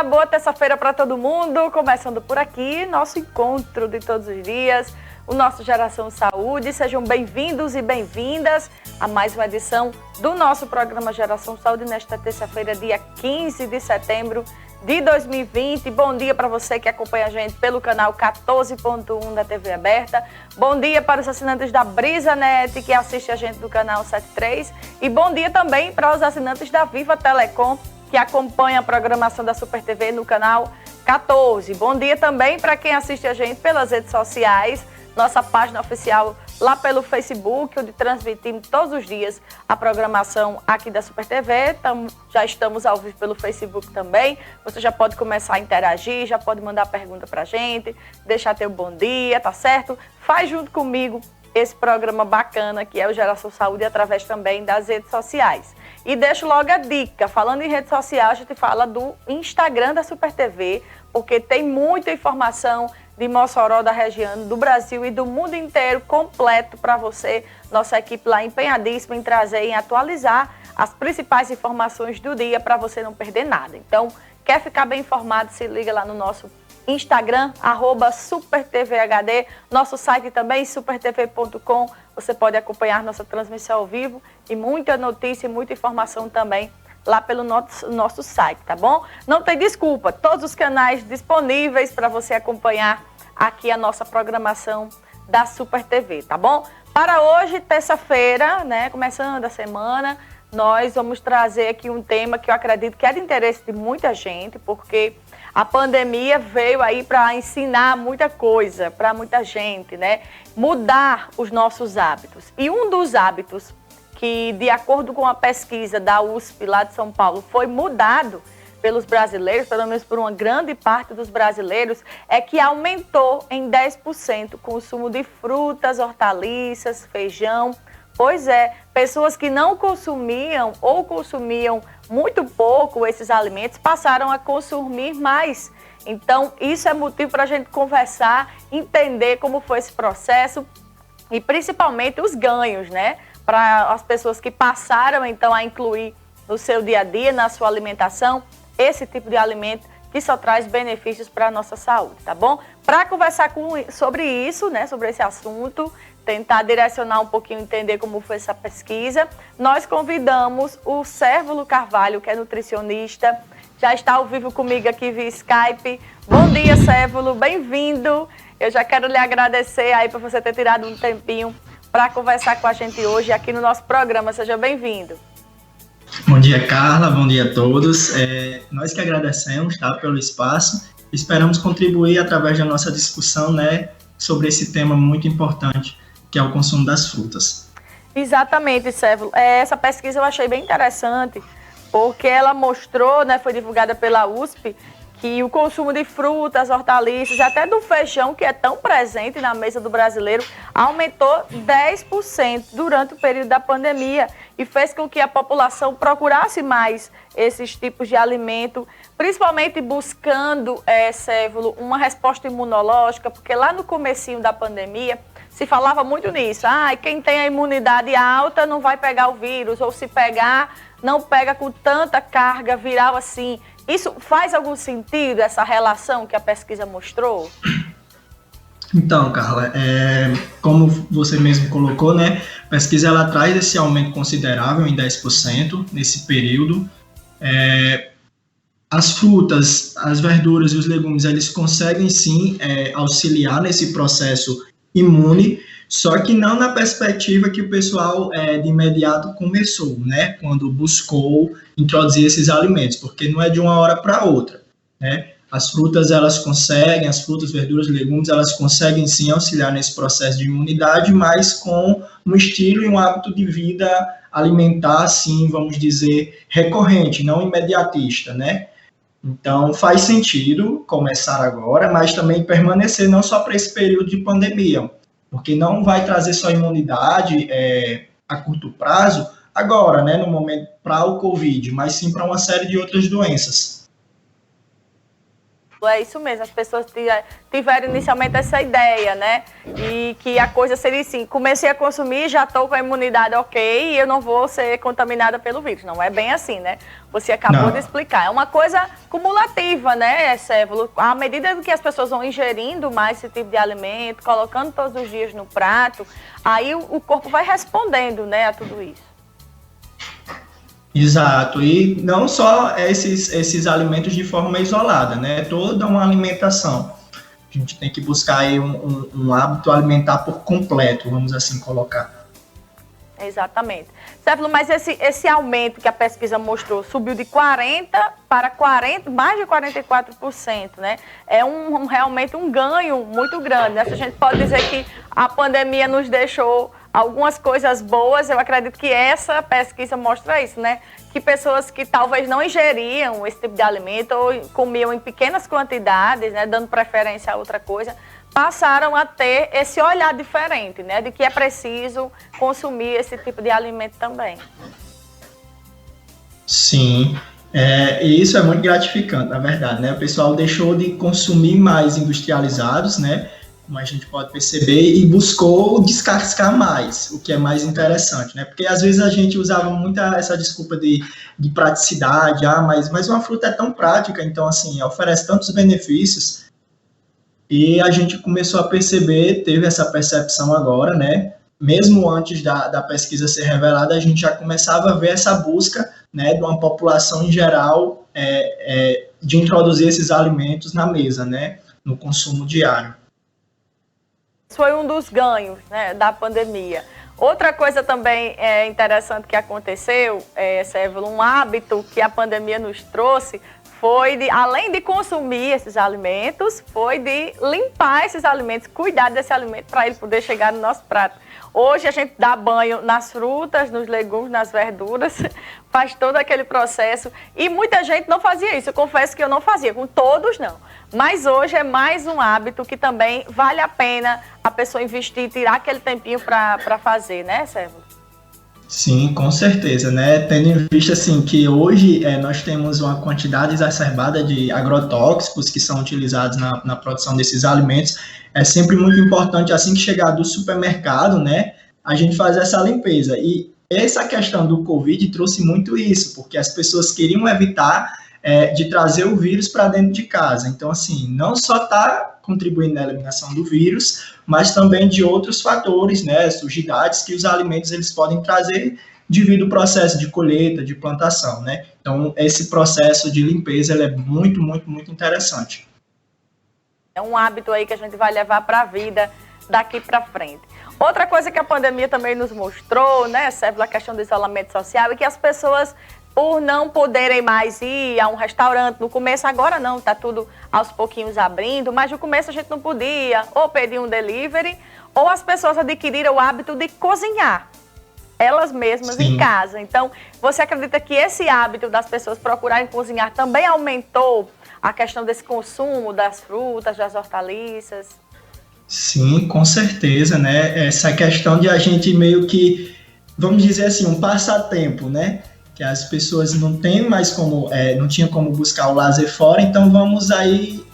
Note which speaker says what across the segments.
Speaker 1: dia, boa terça-feira para todo mundo. Começando por aqui, nosso encontro de todos os dias, o nosso Geração Saúde. Sejam bem-vindos e bem-vindas a mais uma edição do nosso programa Geração Saúde nesta terça-feira, dia 15 de setembro de 2020. Bom dia para você que acompanha a gente pelo canal 14.1 da TV Aberta. Bom dia para os assinantes da BrisaNet que assistem a gente do canal 73. E bom dia também para os assinantes da Viva Telecom que acompanha a programação da Super TV no canal 14. Bom dia também para quem assiste a gente pelas redes sociais, nossa página oficial lá pelo Facebook, onde transmitimos todos os dias a programação aqui da Super TV. Já estamos ao vivo pelo Facebook também. Você já pode começar a interagir, já pode mandar pergunta pra gente, deixar teu bom dia, tá certo? Faz junto comigo esse programa bacana que é o Geração Saúde através também das redes sociais. E deixo logo a dica, falando em rede social, a gente fala do Instagram da Super TV, porque tem muita informação de Mossoró, da região, do Brasil e do mundo inteiro completo para você. Nossa equipe lá empenhadíssima em trazer, em atualizar as principais informações do dia para você não perder nada. Então, quer ficar bem informado, se liga lá no nosso Instagram, @SuperTVHD, nosso site também, supertv.com. Você pode acompanhar nossa transmissão ao vivo e muita notícia e muita informação também lá pelo nosso site, tá bom? Não tem desculpa, todos os canais disponíveis para você acompanhar aqui a nossa programação da Super TV, tá bom? Para hoje, terça-feira, né, começando a semana, nós vamos trazer aqui um tema que eu acredito que é de interesse de muita gente, porque a pandemia veio aí para ensinar muita coisa para muita gente, né? Mudar os nossos hábitos. E um dos hábitos que, de acordo com a pesquisa da USP lá de São Paulo, foi mudado pelos brasileiros, pelo menos por uma grande parte dos brasileiros, é que aumentou em 10% o consumo de frutas, hortaliças, feijão. Pois é, pessoas que não consumiam ou consumiam muito pouco esses alimentos passaram a consumir mais. Então, isso é motivo para a gente conversar, entender como foi esse processo e principalmente os ganhos, né? Para as pessoas que passaram, então, a incluir no seu dia a dia, na sua alimentação, esse tipo de alimento que só traz benefícios para a nossa saúde, tá bom? Para conversar sobre isso, né, sobre esse assunto, tentar direcionar um pouquinho, entender como foi essa pesquisa, nós convidamos o Cérvulo Carvalho, que é nutricionista, já está ao vivo comigo aqui via Skype. Bom dia, Cérvulo, bem-vindo. Eu já quero lhe agradecer aí por você ter tirado um tempinho para conversar com a gente hoje aqui no nosso programa. Seja bem-vindo.
Speaker 2: Bom dia, Carla. Bom dia a todos. Nós que agradecemos, tá, pelo espaço. Esperamos contribuir através da nossa discussão, né, sobre esse tema muito importante, que é o consumo das frutas. Exatamente, Cérvulo.
Speaker 1: Essa pesquisa eu achei bem interessante, porque ela mostrou, né, foi divulgada pela USP, que o consumo de frutas, hortaliças, até do feijão, que é tão presente na mesa do brasileiro, aumentou 10% durante o período da pandemia e fez com que a população procurasse mais esses tipos de alimento, principalmente buscando, Cérvulo, uma resposta imunológica, porque lá no comecinho da pandemia se falava muito nisso. Quem tem a imunidade alta não vai pegar o vírus, ou se pegar, não pega com tanta carga viral assim. Isso faz algum sentido, essa relação que a pesquisa mostrou?
Speaker 2: Então, Carla, como você mesmo colocou, né, a pesquisa ela traz esse aumento considerável em 10% nesse período. As frutas, as verduras e os legumes, eles conseguem sim auxiliar nesse processo imune, só que não na perspectiva que o pessoal de imediato começou, né, quando buscou introduzir esses alimentos, porque não é de uma hora para outra, né? As frutas, as frutas, verduras, legumes, elas conseguem sim auxiliar nesse processo de imunidade, mas com um estilo e um hábito de vida alimentar, assim, vamos dizer, recorrente, não imediatista, né? Então, faz sentido começar agora, mas também permanecer não só para esse período de pandemia, porque não vai trazer só imunidade a curto prazo agora, né, no momento para o Covid, mas sim para uma série de outras doenças.
Speaker 1: É isso mesmo, as pessoas tiveram inicialmente essa ideia, né? E que a coisa seria assim, comecei a consumir, já estou com a imunidade ok, e eu não vou ser contaminada pelo vírus. Não é bem assim, né? Você acabou de explicar. É uma coisa cumulativa, né, Cévolo? À medida que as pessoas vão ingerindo mais esse tipo de alimento, colocando todos os dias no prato, aí o corpo vai respondendo, né, a tudo isso.
Speaker 2: Exato, e não só esses alimentos de forma isolada, né? Toda uma alimentação. A gente tem que buscar aí um hábito alimentar por completo, vamos assim colocar.
Speaker 1: Exatamente. Céfalo, mas esse aumento que a pesquisa mostrou subiu de 40% para mais de 44%, né? É realmente um ganho muito grande, né? A gente pode dizer que a pandemia nos deixou algumas coisas boas, eu acredito que essa pesquisa mostra isso, né? Que pessoas que talvez não ingeriam esse tipo de alimento ou comiam em pequenas quantidades, né, dando preferência a outra coisa, passaram a ter esse olhar diferente, né, de que é preciso consumir esse tipo de alimento também.
Speaker 2: Sim, e isso é muito gratificante, na verdade, né? O pessoal deixou de consumir mais industrializados, né? Como a gente pode perceber, e buscou descascar mais, o que é mais interessante, né? Porque às vezes a gente usava muito essa desculpa de praticidade, mas uma fruta é tão prática, então assim, oferece tantos benefícios, e a gente começou a perceber, teve essa percepção agora, né? Mesmo antes da pesquisa ser revelada, a gente já começava a ver essa busca, né, de uma população em geral de introduzir esses alimentos na mesa, né, no consumo diário.
Speaker 1: Foi um dos ganhos, né, da pandemia. Outra coisa também interessante que aconteceu, Cévolo, um hábito que a pandemia nos trouxe foi além de consumir esses alimentos, foi de limpar esses alimentos, cuidar desse alimento para ele poder chegar no nosso prato. Hoje a gente dá banho nas frutas, nos legumes, nas verduras, faz todo aquele processo. E muita gente não fazia isso, eu confesso que eu não fazia, com todos não. Mas hoje é mais um hábito que também vale a pena a pessoa investir, tirar aquele tempinho para fazer, né, Cévolo?
Speaker 2: Sim, com certeza, né? Tendo em vista assim que hoje nós temos uma quantidade exacerbada de agrotóxicos que são utilizados na produção desses alimentos, é sempre muito importante assim que chegar do supermercado, né, a gente fazer essa limpeza. E essa questão do Covid trouxe muito isso, porque as pessoas queriam evitar de trazer o vírus para dentro de casa. Então, assim, não só está contribuindo na eliminação do vírus, mas também de outros fatores, né, sujidades que os alimentos eles podem trazer devido ao processo de colheita, de plantação, né? Então, esse processo de limpeza ele é muito, muito, muito interessante.
Speaker 1: É um hábito aí que a gente vai levar para a vida daqui para frente. Outra coisa que a pandemia também nos mostrou, né, Cévolo, a questão do isolamento social, é que as pessoas, por não poderem mais ir a um restaurante, no começo agora não, está tudo aos pouquinhos abrindo, mas no começo a gente não podia ou pedir um delivery, ou as pessoas adquiriram o hábito de cozinhar, elas mesmas Sim. em casa. Então, você acredita que esse hábito das pessoas procurarem cozinhar também aumentou a questão desse consumo das frutas, das hortaliças?
Speaker 2: Sim, com certeza, né? Essa questão de a gente meio que, vamos dizer assim, um passatempo, né? Que as pessoas não têm mais como, não tinham como buscar o lazer fora, então vamos aí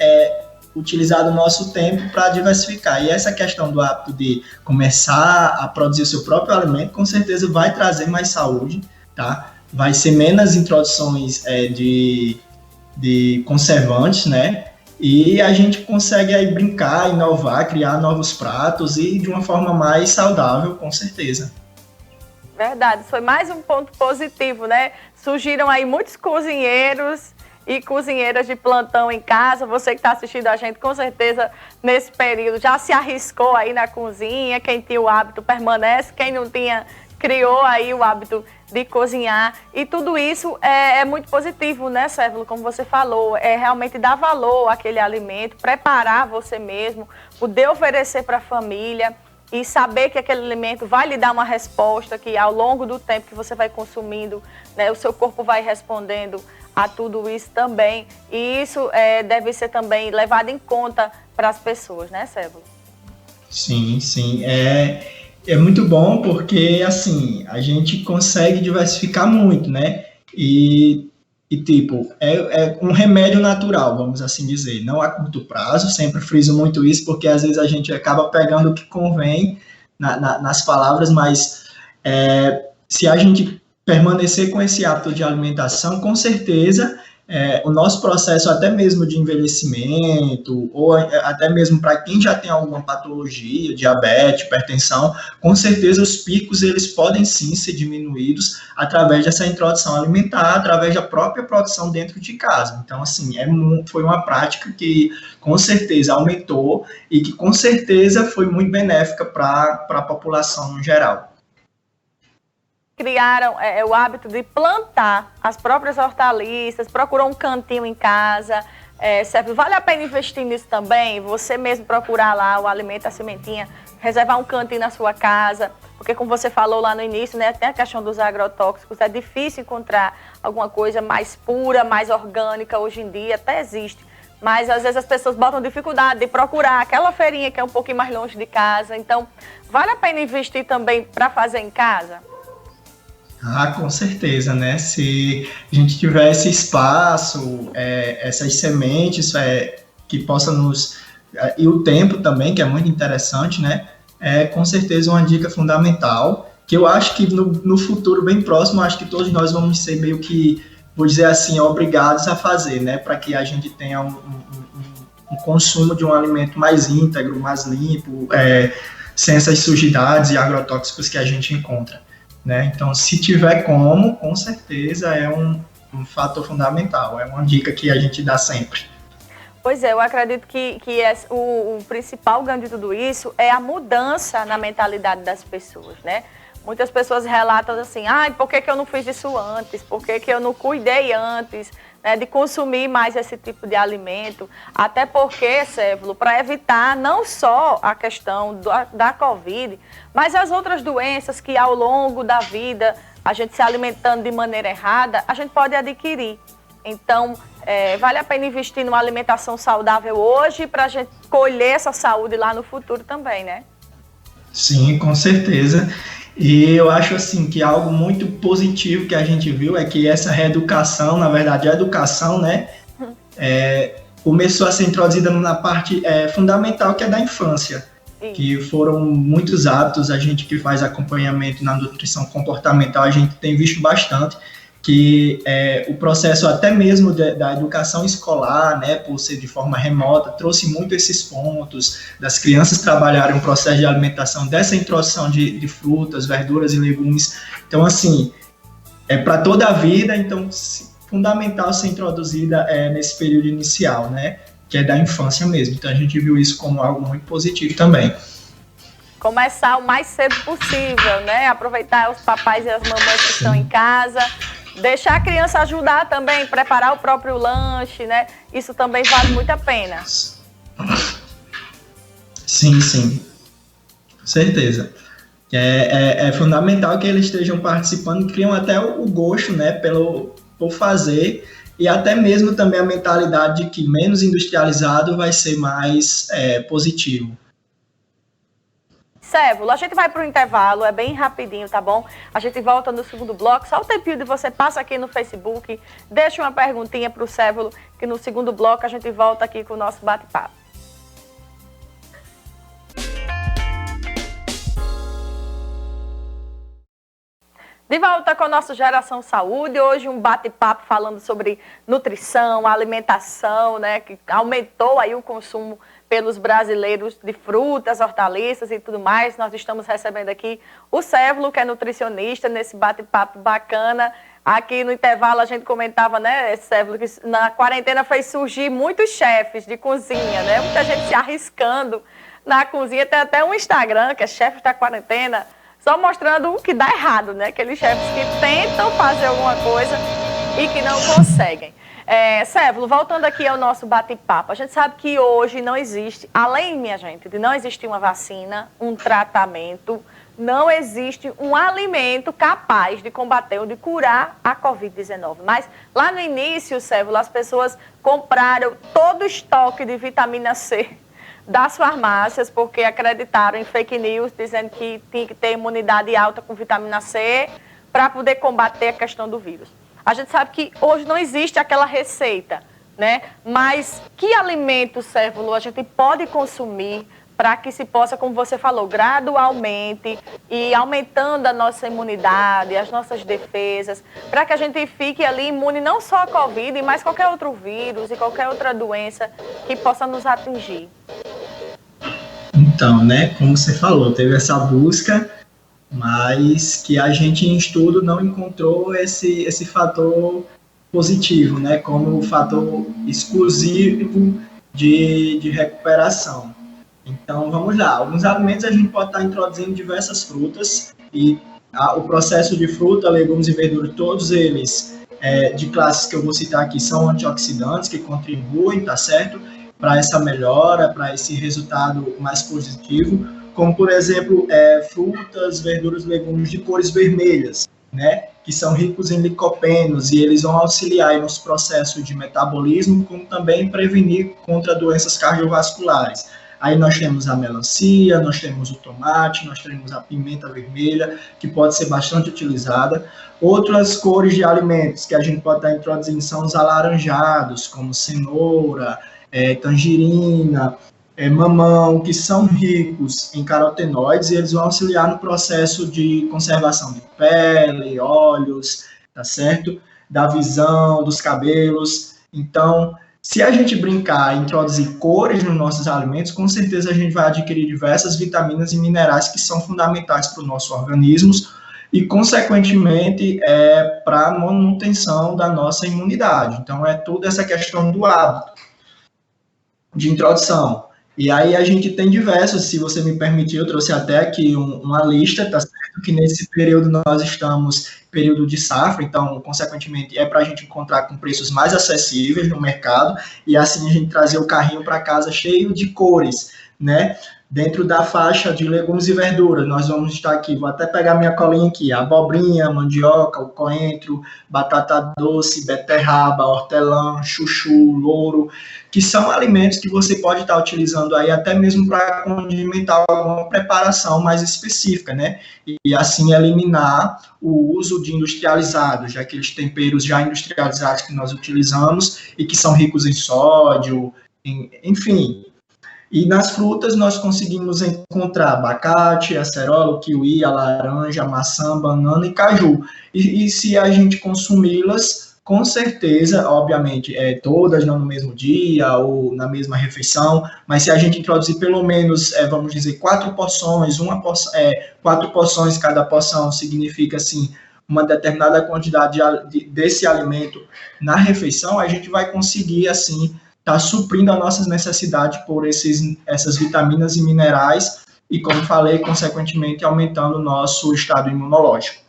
Speaker 2: utilizar o nosso tempo para diversificar. E essa questão do hábito de começar a produzir o seu próprio alimento, com certeza vai trazer mais saúde, tá? Vai ser menos introduções de conservantes, né? E a gente consegue aí brincar, inovar, criar novos pratos e de uma forma mais saudável, com certeza.
Speaker 1: Verdade, foi mais um ponto positivo, né? Surgiram aí muitos cozinheiros e cozinheiras de plantão em casa. Você que está assistindo a gente, com certeza, nesse período, já se arriscou aí na cozinha. Quem tinha o hábito permanece, quem não tinha, criou aí o hábito de cozinhar. E tudo isso é muito positivo, né, Cévolo? Como você falou, é realmente dar valor àquele alimento, preparar você mesmo, poder oferecer para a família e saber que aquele alimento vai lhe dar uma resposta, que ao longo do tempo que você vai consumindo, né, o seu corpo vai respondendo a tudo isso também. E isso deve ser também levado em conta para as pessoas, né, Cévolo?
Speaker 2: Sim, sim. É muito bom porque, assim, a gente consegue diversificar muito, né? E e tipo, é um remédio natural, vamos assim dizer, não a curto prazo, sempre friso muito isso, porque às vezes a gente acaba pegando o que convém nas palavras, mas se a gente permanecer com esse hábito de alimentação, com certeza o nosso processo até mesmo de envelhecimento, ou até mesmo para quem já tem alguma patologia, diabetes, hipertensão, com certeza os picos eles podem sim ser diminuídos através dessa introdução alimentar, através da própria produção dentro de casa. Então, assim, foi uma prática que com certeza aumentou e que com certeza foi muito benéfica para a população no geral.
Speaker 1: Criaram o hábito de plantar as próprias hortaliças, procurar um cantinho em casa. Serve, vale a pena investir nisso também? Você mesmo procurar lá o alimento, a sementinha, reservar um cantinho na sua casa, porque como você falou lá no início, né, tem a questão dos agrotóxicos, é difícil encontrar alguma coisa mais pura, mais orgânica hoje em dia, até existe. Mas às vezes as pessoas botam dificuldade de procurar aquela feirinha que é um pouquinho mais longe de casa. Então, vale a pena investir também para fazer em casa?
Speaker 2: Ah, com certeza, né? Se a gente tiver esse espaço, essas sementes que possa nos... e o tempo também, que é muito interessante, né? É com certeza uma dica fundamental, que eu acho que no futuro bem próximo, acho que todos nós vamos ser meio que, vou dizer assim, obrigados a fazer, né? Para que a gente tenha um consumo de um alimento mais íntegro, mais limpo, sem essas sujidades e agrotóxicos que a gente encontra. Né? Então, se tiver como, com certeza é um fator fundamental, é uma dica que a gente dá sempre.
Speaker 1: Pois é, eu acredito que o principal ganho de tudo isso é a mudança na mentalidade das pessoas, né? Muitas pessoas relatam assim, por que eu não fiz isso antes? Por que eu não cuidei antes, né, de consumir mais esse tipo de alimento? Até porque, Sévulo, para evitar não só a questão da Covid, mas as outras doenças que ao longo da vida, a gente se alimentando de maneira errada, a gente pode adquirir. Então, vale a pena investir numa alimentação saudável hoje para a gente colher essa saúde lá no futuro também, né?
Speaker 2: Sim, com certeza. E eu acho assim que algo muito positivo que a gente viu é que essa reeducação, na verdade a educação, né, começou a ser introduzida na parte fundamental que é da infância. Sim. Que foram muitos hábitos, a gente que faz acompanhamento na nutrição comportamental, a gente tem visto bastante que o processo até mesmo da educação escolar, né, por ser de forma remota, trouxe muito esses pontos das crianças trabalharem um processo de alimentação, dessa introdução de frutas, verduras e legumes. Então, assim, para toda a vida, então, fundamental ser introduzida nesse período inicial, né, que é da infância mesmo. Então, a gente viu isso como algo muito positivo também.
Speaker 1: Começar o mais cedo possível, né, aproveitar os papais e as mamães que estão em casa, deixar a criança ajudar também, preparar o próprio lanche, né? Isso também vale muito a pena. Sim,
Speaker 2: sim. Com certeza. É fundamental que eles estejam participando, criam até o gosto, né, por fazer, e até mesmo também a mentalidade de que menos industrializado vai ser mais positivo.
Speaker 1: Sévulo, a gente vai para o intervalo, é bem rapidinho, tá bom? A gente volta no segundo bloco, só o tempinho de você passa aqui no Facebook, deixa uma perguntinha para o Sévulo, que no segundo bloco a gente volta aqui com o nosso bate-papo. De volta com a nossa Geração Saúde, hoje um bate-papo falando sobre nutrição, alimentação, né, que aumentou aí o consumo pelos brasileiros de frutas, hortaliças e tudo mais. Nós estamos recebendo aqui o Sévulo, que é nutricionista, nesse bate-papo bacana. Aqui no intervalo a gente comentava, né, Sévulo, que na quarentena fez surgir muitos chefes de cozinha, né? Muita gente se arriscando na cozinha. Tem até um Instagram, que é Chefes da Quarentena, só mostrando o que dá errado, né? Aqueles chefes que tentam fazer alguma coisa e que não conseguem. Sévulo, voltando aqui ao nosso bate-papo, a gente sabe que hoje não existe, além, minha gente, de não existir uma vacina, um tratamento, não existe um alimento capaz de combater ou de curar a Covid-19. Mas lá no início, Sévulo, as pessoas compraram todo o estoque de vitamina C das farmácias porque acreditaram em fake news, dizendo que tinha que ter imunidade alta com vitamina C para poder combater a questão do vírus. A gente sabe que hoje não existe aquela receita, né? Mas que alimento, Cévulo, a gente pode consumir para que se possa, como você falou, gradualmente e aumentando a nossa imunidade, as nossas defesas, para que a gente fique ali imune não só à Covid, mas qualquer outro vírus e qualquer outra doença que possa nos atingir?
Speaker 2: Então, né, como você falou, teve essa busca, mas que a gente em estudo não encontrou esse fator positivo, né, como fator exclusivo de recuperação. Então, vamos lá. Alguns alimentos a gente pode estar introduzindo diversas frutas e o processo de fruta, legumes e verduras, todos eles de classes que eu vou citar aqui são antioxidantes que contribuem, tá certo? Para essa melhora, para esse resultado mais positivo, como, por exemplo, frutas, verduras, legumes de cores vermelhas, né? Que são ricos em licopenos e eles vão auxiliar nos processos de metabolismo, como também prevenir contra doenças cardiovasculares. Aí nós temos a melancia, nós temos o tomate, nós temos a pimenta vermelha, que pode ser bastante utilizada. Outras cores de alimentos que a gente pode estar introduzindo são os alaranjados, como cenoura, tangerina, mamão, que são ricos em carotenoides e eles vão auxiliar no processo de conservação de pele, olhos, tá certo? Da visão, dos cabelos. Então, se a gente brincar e introduzir cores nos nossos alimentos, com certeza a gente vai adquirir diversas vitaminas e minerais que são fundamentais para o nosso organismo e, consequentemente, para a manutenção da nossa imunidade. Então, é toda essa questão do hábito de introdução. E aí a gente tem diversos, se você me permitir, eu trouxe até aqui uma lista, tá certo? Que nesse período nós estamos, período de safra, então, consequentemente, é para a gente encontrar com preços mais acessíveis no mercado, e assim a gente trazer o carrinho para casa cheio de cores, né? Dentro da faixa de legumes e verduras, nós vamos estar aqui, vou até pegar minha colinha aqui, a abobrinha, mandioca, o coentro, batata doce, beterraba, hortelã, chuchu, louro, que são alimentos que você pode estar utilizando aí até mesmo para condimentar alguma preparação mais específica, né? E assim eliminar o uso de industrializados, já aqueles temperos já industrializados que nós utilizamos e que são ricos em sódio, enfim. E nas frutas nós conseguimos encontrar abacate, acerola, kiwi, a laranja, a maçã, banana e caju. E se a gente consumi-las, com certeza, obviamente, todas não no mesmo dia ou na mesma refeição, mas se a gente introduzir pelo menos, vamos dizer, 4 porções, 4 porções cada porção significa, assim, uma determinada quantidade desse alimento na refeição, a gente vai conseguir, assim, está suprindo as nossas necessidades por essas vitaminas e minerais e, como falei, consequentemente, aumentando o nosso estado imunológico.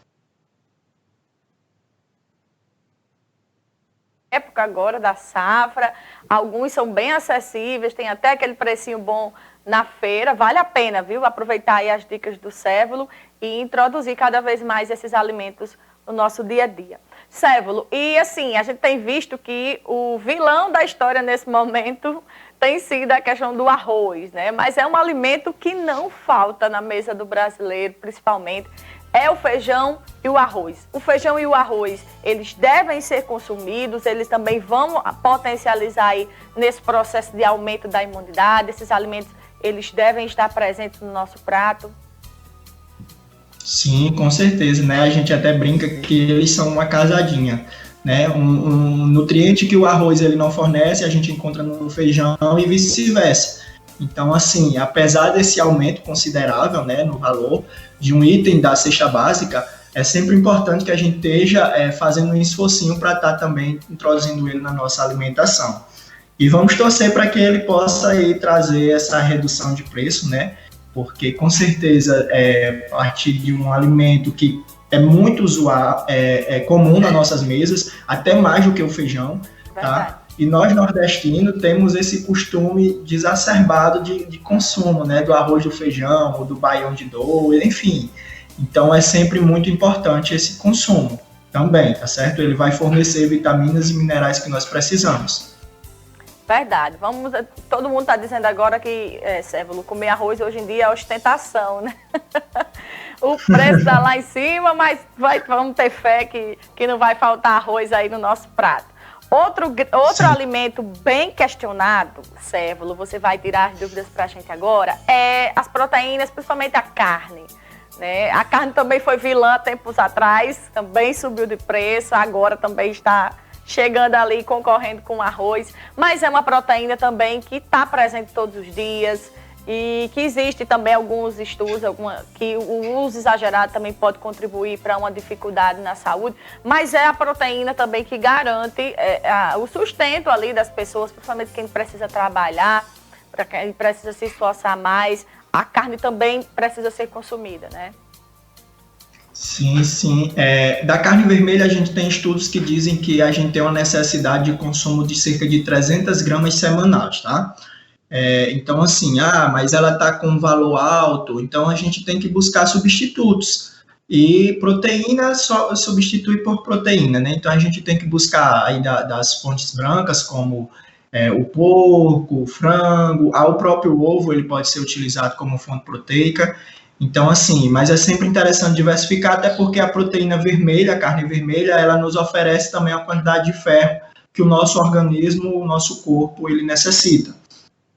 Speaker 1: Época agora da safra, alguns são bem acessíveis, tem até aquele precinho bom na feira, vale a pena, viu? Aproveitar aí as dicas do Cévulo e introduzir cada vez mais esses alimentos no nosso dia a dia. Cévulo, e assim, a gente tem visto que o vilão da história nesse momento tem sido a questão do arroz, né? Mas é um alimento que não falta na mesa do brasileiro, principalmente, é o feijão e o arroz. O feijão e o arroz, eles devem ser consumidos, eles também vão potencializar aí nesse processo de aumento da imunidade, esses alimentos, eles devem estar presentes no nosso prato.
Speaker 2: Sim, com certeza, né? A gente até brinca que eles são uma casadinha, né? Um nutriente que o arroz ele não fornece, a gente encontra no feijão e vice-versa. Então, assim, apesar desse aumento considerável, né, no valor de um item da cesta básica, é sempre importante que a gente esteja fazendo um esforcinho para estar também introduzindo ele na nossa alimentação. E vamos torcer para que ele possa aí trazer essa redução de preço, né? Porque, com certeza, a partir de um alimento que é muito usual, é comum nas nossas mesas, até mais do que o feijão, tá? E nós, nordestinos, temos esse costume desacerbado de consumo, né? Do arroz do feijão, ou do baião de dois, enfim. Então, é sempre muito importante esse consumo também, tá certo? Ele vai fornecer vitaminas e minerais que nós precisamos.
Speaker 1: Verdade. Todo mundo está dizendo agora que, Cévolo, comer arroz hoje em dia é ostentação, né? O preço está lá em cima, mas vamos ter fé que não vai faltar arroz aí no nosso prato. Outro alimento bem questionado, Cévolo, você vai tirar as dúvidas para a gente agora, é as proteínas, principalmente a carne. Né? A carne também foi vilã tempos atrás, também subiu de preço, agora também está chegando ali, concorrendo com o arroz, mas é uma proteína também que está presente todos os dias e que existe também alguns estudos que o uso exagerado também pode contribuir para uma dificuldade na saúde, mas é a proteína também que garante o sustento ali das pessoas, principalmente quem precisa trabalhar, para quem precisa se esforçar mais, a carne também precisa ser consumida, né?
Speaker 2: Sim, sim. Da carne vermelha, a gente tem estudos que dizem que a gente tem uma necessidade de consumo de cerca de 300 gramas semanais, tá? Então, assim, mas ela está com um valor alto, então a gente tem que buscar substitutos. E proteína só substitui por proteína, né? Então, a gente tem que buscar aí das fontes brancas, como o porco, o frango, o próprio ovo, ele pode ser utilizado como fonte proteica. Então, assim, mas é sempre interessante diversificar, até porque a proteína vermelha, a carne vermelha, ela nos oferece também a quantidade de ferro que o nosso organismo, o nosso corpo, ele necessita.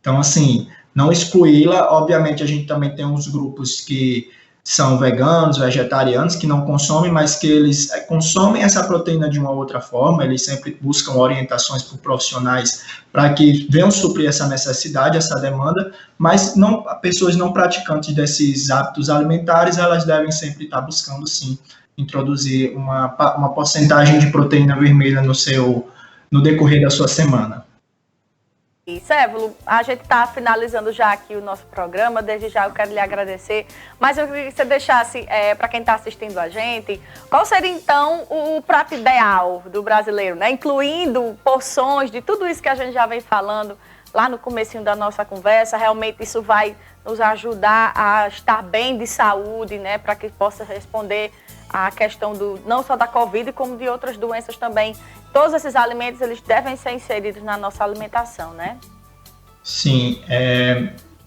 Speaker 2: Então, assim, não excluí-la. Obviamente, a gente também tem uns grupos que são veganos, vegetarianos, que não consomem, mas que eles consomem essa proteína de uma outra forma, eles sempre buscam orientações por profissionais para que venham suprir essa necessidade, essa demanda, mas pessoas não praticantes desses hábitos alimentares, elas devem sempre estar buscando, sim, introduzir uma porcentagem de proteína vermelha no decorrer da sua semana.
Speaker 1: Cévolo, a gente está finalizando já aqui o nosso programa, desde já eu quero lhe agradecer, mas eu queria que você deixasse para quem está assistindo a gente, qual seria então o prato ideal do brasileiro, né? Incluindo porções de tudo isso que a gente já vem falando lá no comecinho da nossa conversa, realmente isso vai nos ajudar a estar bem de saúde, né? Para que possa responder a questão não só da Covid, como de outras doenças também. Todos esses alimentos, eles devem ser inseridos na nossa alimentação, né?
Speaker 2: Sim.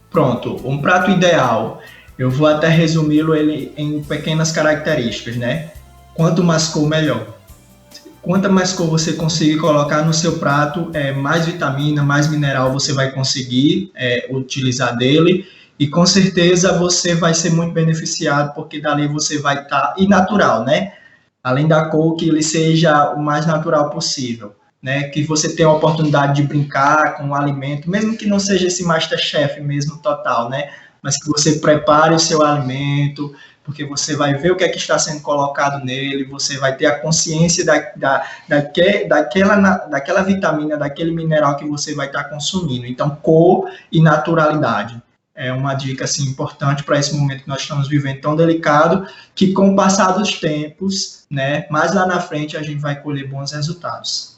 Speaker 2: Pronto, um prato ideal, eu vou até resumi-lo ele em pequenas características, né? Quanto mais cor, melhor. Quanto mais cor você conseguir colocar no seu prato, mais vitamina, mais mineral você vai conseguir utilizar dele. E com certeza você vai ser muito beneficiado, porque dali você vai estar... E natural, né? Além da cor, que ele seja o mais natural possível, né? Que você tenha a oportunidade de brincar com o alimento, mesmo que não seja esse MasterChef mesmo total, né? Mas que você prepare o seu alimento, porque você vai ver o que é que está sendo colocado nele, você vai ter a consciência daquela vitamina, daquele mineral que você vai estar consumindo. Então, cor e naturalidade. É uma dica assim, importante para esse momento que nós estamos vivendo tão delicado, que com o passar dos tempos, né, mais lá na frente a gente vai colher bons resultados.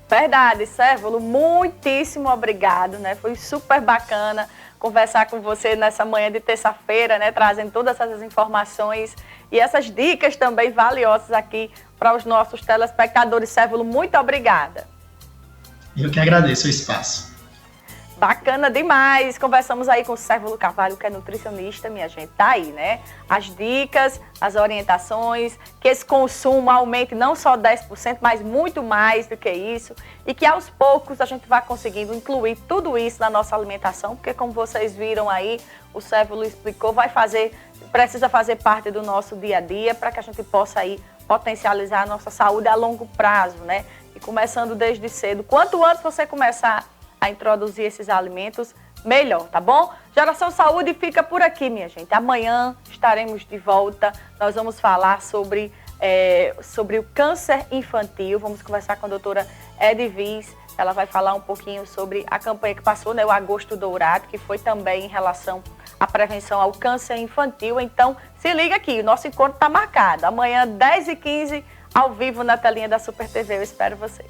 Speaker 1: Verdade, Cévolo, muitíssimo obrigado, né? Foi super bacana conversar com você nessa manhã de terça-feira, né? Trazendo todas essas informações e essas dicas também valiosas aqui para os nossos telespectadores. Cévolo, muito obrigada.
Speaker 2: Eu que agradeço o espaço.
Speaker 1: Bacana demais, conversamos aí com o Cévolo Carvalho, que é nutricionista, minha gente, tá aí, né? As dicas, as orientações, que esse consumo aumente não só 10%, mas muito mais do que isso, e que aos poucos a gente vai conseguindo incluir tudo isso na nossa alimentação, porque como vocês viram aí, o Cévolo explicou, precisa fazer parte do nosso dia a dia, para que a gente possa aí potencializar a nossa saúde a longo prazo, né? E começando desde cedo, quanto antes você começar a introduzir esses alimentos, melhor, tá bom? Geração Saúde fica por aqui, minha gente. Amanhã estaremos de volta. Nós vamos falar sobre o câncer infantil. Vamos conversar com a doutora Edviz. Ela vai falar um pouquinho sobre a campanha que passou, né, o Agosto Dourado, que foi também em relação à prevenção ao câncer infantil. Então, se liga aqui, o nosso encontro está marcado. Amanhã, 10h15, ao vivo na telinha da Super TV. Eu espero você.